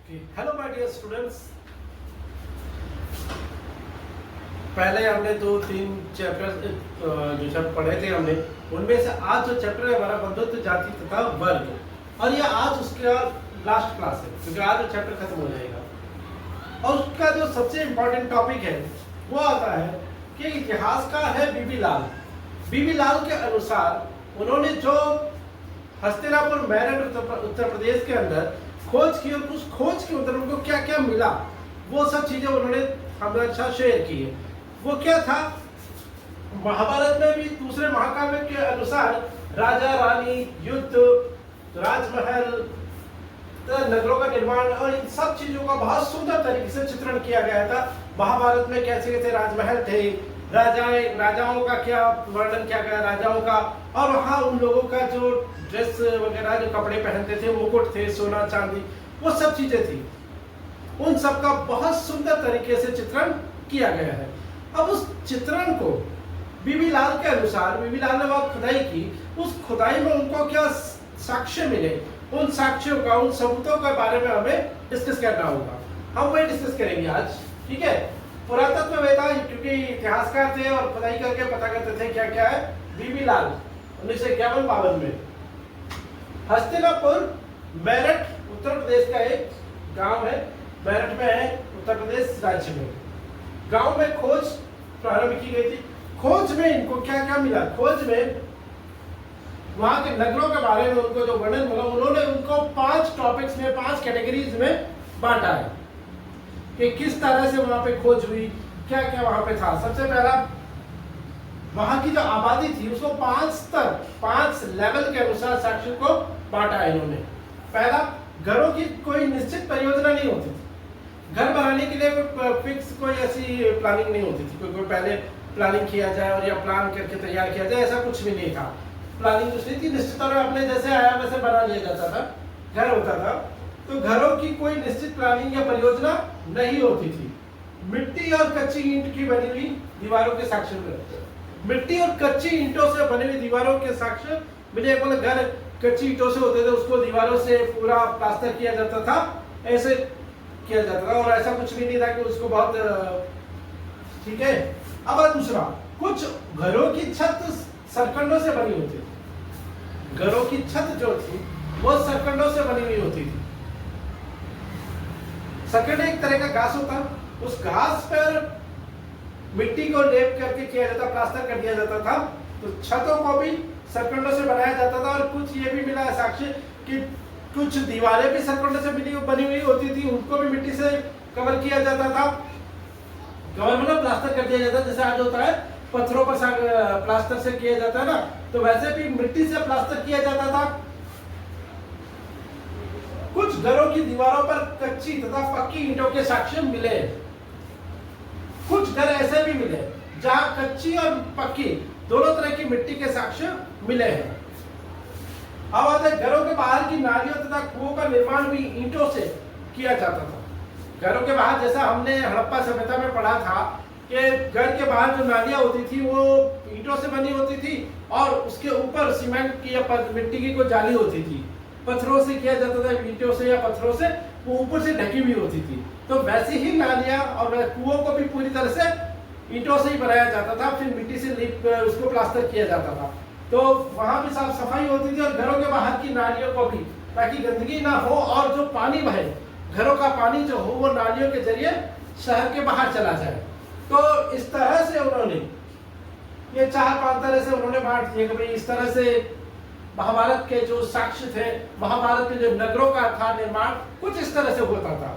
Hello my dear students. पहले हमने दो तीन चैप्टर जो पढ़े थे हमने, उनमें से आज जो चैप्टर है हमारा बंधुत्व जाति तथा वर्ग, और ये आज उसका लास्ट क्लास है क्योंकि आज वो चैप्टर खत्म हो जाएगा। और उसका जो सबसे इम्पोर्टेंट टॉपिक है वो आता है कि इतिहास का है बीबी लाल। बीबी लाल के अनुसार उन्होंने जो हस्तिनापुर मेरठ उत्तर प्रदेश के अंदर खोज की और उस खोज के अंदर उनको क्या क्या मिला, वो सब चीजें उन्होंने हमारे साथ शेयर की है। वो क्या था, महाभारत में भी दूसरे महाकाव्य के अनुसार राजा रानी, युद्ध, राजमहल, नगरों का निर्माण और इन सब चीजों का बहुत सुंदर तरीके से चित्रण किया गया था। महाभारत में कैसे कैसे राजमहल थे, राजाओं का क्या वर्णन किया गया राजाओं का, और वहाँ उन लोगों का जो ड्रेस वगैरह जो कपड़े पहनते थे, मुकुट थे, सोना चांदी, वो सब चीजें थी। उन सब का बहुत सुंदर तरीके से चित्रण किया गया है। अब उस चित्रण को बीबी लाल के अनुसार, बीबी लाल ने वह खुदाई की, उस खुदाई में उनको क्या साक्ष्य मिले, उन साक्ष्यों का, उन सबूतों के बारे में हमें डिस्कस करना होगा। हम वही डिस्कस करेंगे आज, ठीक है। पुरातत्ववेत्ता क्योंकि इतिहासकार थे और खुदाई करके पता करते थे क्या क्या है। बीबी लाल 1951-52 में हस्तिनापुर मेरठ उत्तर प्रदेश का एक गांव है, मेरठ में है, उत्तर प्रदेश राज्य में। गांव में खोज प्रारंभ की गई थी। खोज में इनको क्या क्या मिला, खोज में वहां के नगरों के बारे में उनको जो वर्णन मिला, उन्होंने उनको 5 टॉपिक्स में, 5 कैटेगरीज में बांटा है कि किस तरह से वहां पे खोज हुई, क्या क्या वहां पे था। सबसे पहला, वहां की जो आबादी थी उसको 5 स्तर, 5 लेवल के अनुसार साक्ष्य को बांटा है इन्होंने। पहला, घरों की कोई निश्चित परियोजना नहीं होती थी। घर बनाने के लिए कोई फिक्स कोई ऐसी प्लानिंग नहीं होती थी, कोई पहले प्लानिंग किया जाए और या प्लान करके तैयार किया जाए, ऐसा कुछ भी नहीं था। प्लानिंग कुछ नहीं थी, निश्चित तौर पर अपने जैसे आया वैसे बना लिया जाता था, घर होता था। तो घरों की कोई निश्चित प्लानिंग या परियोजना नहीं होती थी। मिट्टी और कच्ची ईंट की बनी हुई दीवारों के साक्ष्य मिले। मिट्टी और कच्ची ईंटों से बनी हुई दीवारों के साक्ष्य मिले। मतलब घर कच्ची ईंटों से होते थे, उसको दीवारों से पूरा प्लास्टर किया जाता था, ऐसे किया जाता था, और ऐसा कुछ भी नहीं था कि उसको बहुत, ठीक है। अब दूसरा, कुछ घरों की छत सरकंडों से बनी होती थी। घरों की छत जो थी वो सरकंडों से बनी हुई होती थी। सरकंड एक तरह का घास होता, उस घास पर मिट्टी को लेप करके किया जाता, प्लास्टर कर दिया जाता था। तो छतों को भी सरकंडों से बनाया जाता था। और कुछ ये भी मिला है साक्ष्य कि कुछ दीवारें भी सरकंडों से बनी हुई होती थी, उनको भी मिट्टी से कवर किया जाता था। कवर मतलब प्लास्टर कर दिया जाता, जैसे आज होता है पत्थरों पर प्लास्टर से किया जाता है ना, तो वैसे भी मिट्टी से प्लास्टर किया जाता था। कुछ घरों की दीवारों पर कच्ची तथा पक्की ईंटों के साक्ष्य मिले। कुछ घर ऐसे भी मिले जहां कच्ची और पक्की दोनों तरह की मिट्टी के साक्ष्य मिले हैं। अब आते घरों के बाहर की नालियों तथा कुओं का निर्माण भी ईंटों से किया जाता था। घरों के बाहर, जैसा हमने हड़प्पा सभ्यता में पढ़ा था कि घर के बाहर जो नालियां होती थी वो ईंटों से बनी होती थी और उसके ऊपर सीमेंट की या मिट्टी की कोई जाली होती थी। पत्थरों से किया जाता था, ईंटों से या पत्थरों से, वो ऊपर से ढकी हुई होती थी। तो वैसे ही नालियां और कुओं को भी पूरी तरह से ईंटों से ही बनाया जाता था, फिर मिट्टी से लीप उसको प्लास्टर किया जाता था। तो वहां भी साफ सफाई होती थी। और घरों के बाहर की नालियों को भी, ताकि गंदगी ना हो और जो पानी बहे, घरों का पानी जो हो वो नालियों के जरिए शहर के बाहर चला जाए। तो इस तरह से उन्होंने ये 4-5 तरह से उन्होंने बांट दिए कि भाई इस तरह से महाभारत के जो साक्ष्य थे, महाभारत के जो नगरों का था निर्माण, कुछ इस तरह से होता था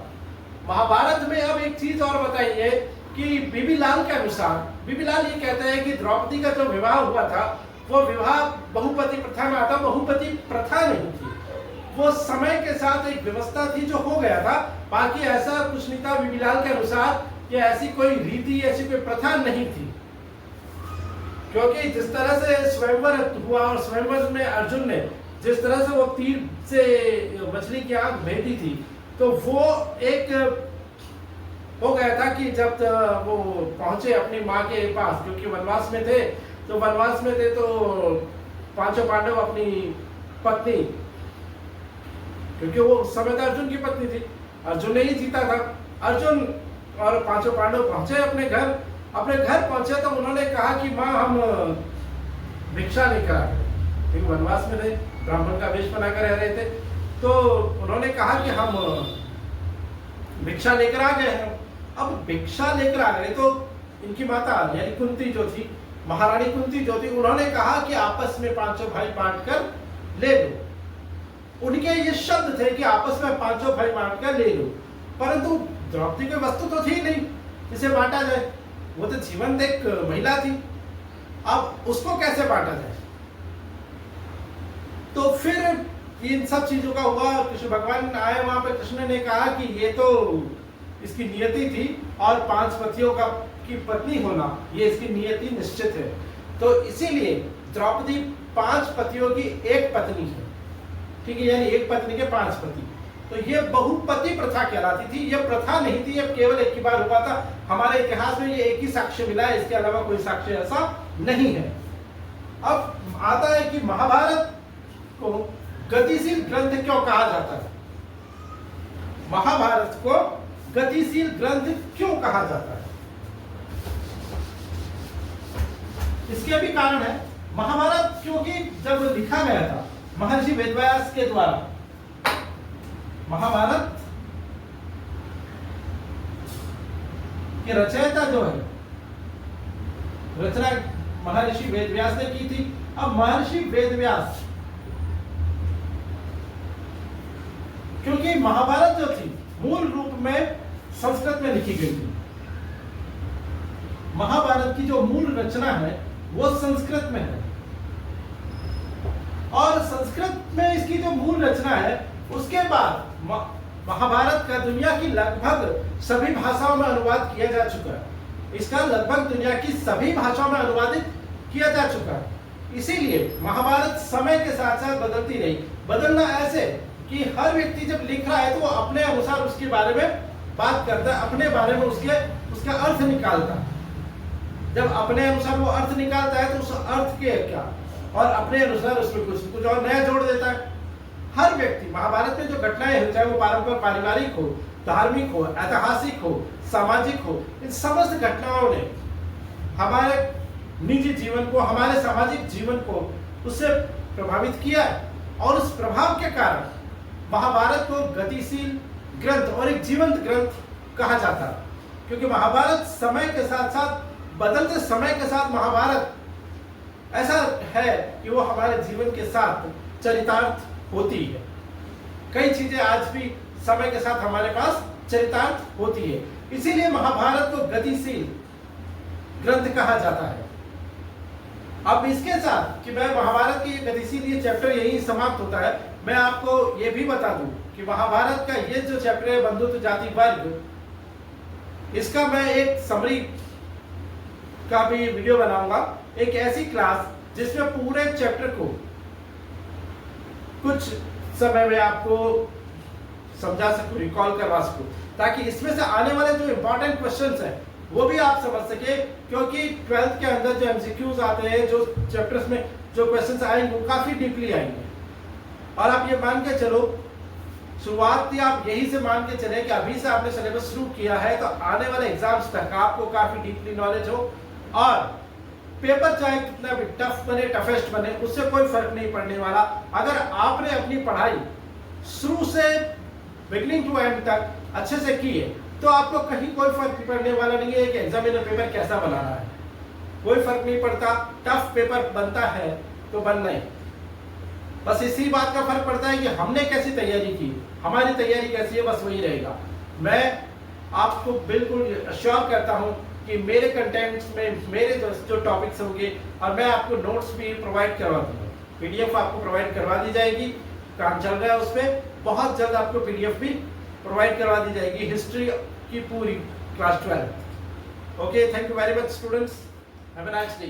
महाभारत में। अब एक चीज और बताइए कि बीबी लाल के अनुसार, बीबी लाल ये कहते हैं कि द्रौपदी का जो विवाह हुआ था वो विवाह बहुपति प्रथा में आता। बहुपति प्रथा नहीं थी, वो समय के साथ एक व्यवस्था थी जो हो गया था। बाकी ऐसा कुछ नहीं था बीबी लाल के अनुसार कि ऐसी कोई रीति, ऐसी कोई प्रथा नहीं थी। क्योंकि जिस तरह से स्वयंवर हुआ और स्वयंवर में अर्जुन ने जिस तरह से वो तीर से मछली की आंख भेदी थी, तो वो एक हो गया था कि जब वो पहुंचे अपनी माँ के पास, क्योंकि वनवास में थे, तो वनवास में थे तो 5 पांडव अपनी पत्नी, क्योंकि वो उस समय अर्जुन की पत्नी थी, अर्जुन ने ही जीता था। अर्जुन और पांचों पांडव पहुंचे अपने घर पहुंचे तो उन्होंने कहा कि माँ हम भिक्षा लेकर आ गए, क्योंकि वनवास में रहे, ब्राह्मण का वेश बनाकर रह रहे थे। तो उन्होंने कहा कि हम भिक्षा लेकर आ गए हैं। अब भिक्षा लेकर आ गए तो इनकी माता यानी कुंती जो थी, महारानी कुंती जो थी, उन्होंने कहा कि आपस में पांचों भाई बांट कर ले लो। उनके ये शब्द थे कि आपस में पांचों भाई बांट कर ले लो, परंतु द्रौपदी की वस्तु तो थी नहीं जिसे बांटा जाए, वो तो जीवंत एक महिला थी, अब उसको कैसे बांटा जाए। तो फिर इन सब चीजों का हुआ, कृष्ण भगवान आए वहां पे, कृष्ण ने कहा कि ये तो इसकी नियति थी और 5 पतियों का की पत्नी होना ये इसकी नियति निश्चित है, तो इसीलिए द्रौपदी 5 पतियों की एक पत्नी है, ठीक है, यानी एक पत्नी के 5 पति। तो ये बहुपति प्रथा कहलाती थी, ये प्रथा नहीं थी, ये केवल एक ही बार हुआ था। हमारे इतिहास में ये एक ही साक्ष्य मिला है, इसके अलावा कोई साक्ष्य ऐसा नहीं है। अब आता है कि महाभारत को गतिशील ग्रंथ क्यों कहा जाता है। महाभारत को गतिशील ग्रंथ क्यों कहा जाता है, इसके भी कारण है। महाभारत क्योंकि जब लिखा गया था महर्षि वेदव्यास के द्वारा, महाभारत की रचयिता जो है, रचना महर्षि वेदव्यास ने की थी। अब महर्षि वेदव्यास, क्योंकि महाभारत जो थी मूल रूप में संस्कृत में लिखी गई थी, महाभारत की जो मूल रचना है वो संस्कृत में है, और संस्कृत में इसकी जो मूल रचना है, उसके बाद महाभारत का दुनिया की लगभग सभी भाषाओं में अनुवाद किया जा चुका है। इसका लगभग दुनिया की सभी भाषाओं में अनुवादित किया जा चुका है। इसीलिए महाभारत समय के साथ साथ बदलती रही। बदलना ऐसे कि हर व्यक्ति जब लिख रहा है तो वो अपने अनुसार उसके बारे में बात करता है, अपने बारे में उसका अर्थ निकालता है। जब अपने अनुसार वो अर्थ निकालता है तो उस अर्थ के क्या और अपने अनुसार उसमें कुछ और नया जोड़ देता है। हर व्यक्ति महाभारत में जो घटनाएं हैं, चाहे वो पारिवारिक हो, धार्मिक हो, ऐतिहासिक हो, सामाजिक हो, इन समस्त घटनाओं ने हमारे निजी जीवन को, हमारे सामाजिक जीवन को उससे प्रभावित किया है, और उस प्रभाव के कारण महाभारत को गतिशील ग्रंथ और एक जीवंत ग्रंथ कहा जाता है। क्योंकि महाभारत समय के साथ साथ, बदलते समय के साथ महाभारत ऐसा है कि वो हमारे जीवन के साथ चरितार्थ होती है। कई चीजें आज भी समय के साथ हमारे पास चरितार्थ होती है, इसीलिए महाभारत को गतिशील ग्रंथ कहा जाता है। अब इसके साथ कि मैं महाभारत की गतिशील ये चैप्टर यही समाप्त होता है, मैं आपको ये भी बता दूं कि महाभारत का ये जो चैप्टर है बंधुत्व जाति वर्ग, इसका मैं एक समरी का भी वीडियो बनाऊंगा, एक ऐसी क्लास जिसमें पूरे चैप्टर को कुछ समय में आपको समझा सकूं, रिकॉल करवा सकूं, ताकि इसमें से आने वाले जो इंपॉर्टेंट क्वेश्चंस हैं वो भी आप समझ सके। क्योंकि 12th के अंदर जो एमसीक्यूज आते हैं, जो चैप्टर्स में जो क्वेश्चंस आएंगे वो काफी डीपली आएंगे। और आप ये मान के चलो, शुरुआत थी आप यही से मान के चले कि अभी से आपने सिलेबस शुरू किया है तो आने वाले एग्जाम्स तक आपको काफी डीपली नॉलेज हो, और पेपर चाहे कितना भी टफ बने, टफेस्ट बने, उससे कोई फर्क नहीं पड़ने वाला। अगर आपने अपनी पढ़ाई शुरू से बिगिनिंग टू एंड तक अच्छे से की है तो आपको कहीं कोई फर्क पड़ने वाला नहीं है कि एग्जामिनर पेपर कैसा बना रहा है, कोई फर्क नहीं पड़ता। टफ पेपर बनता है तो बनना ही, बस इसी बात का फर्क पड़ता है कि हमने कैसी तैयारी की, हमारी तैयारी कैसी है, बस वही रहेगा। मैं आपको बिल्कुल अश्योर करता हूं कि मेरे कंटेंट्स में मेरे जो टॉपिक्स होंगे, और मैं आपको नोट्स भी प्रोवाइड करवा दूंगा, पीडीएफ आपको प्रोवाइड करवा दी जाएगी, काम चल रहा है उस पर, बहुत जल्द आपको पीडीएफ भी प्रोवाइड करवा दी जाएगी हिस्ट्री की पूरी class 12। Okay, thank you very much students, have a nice day.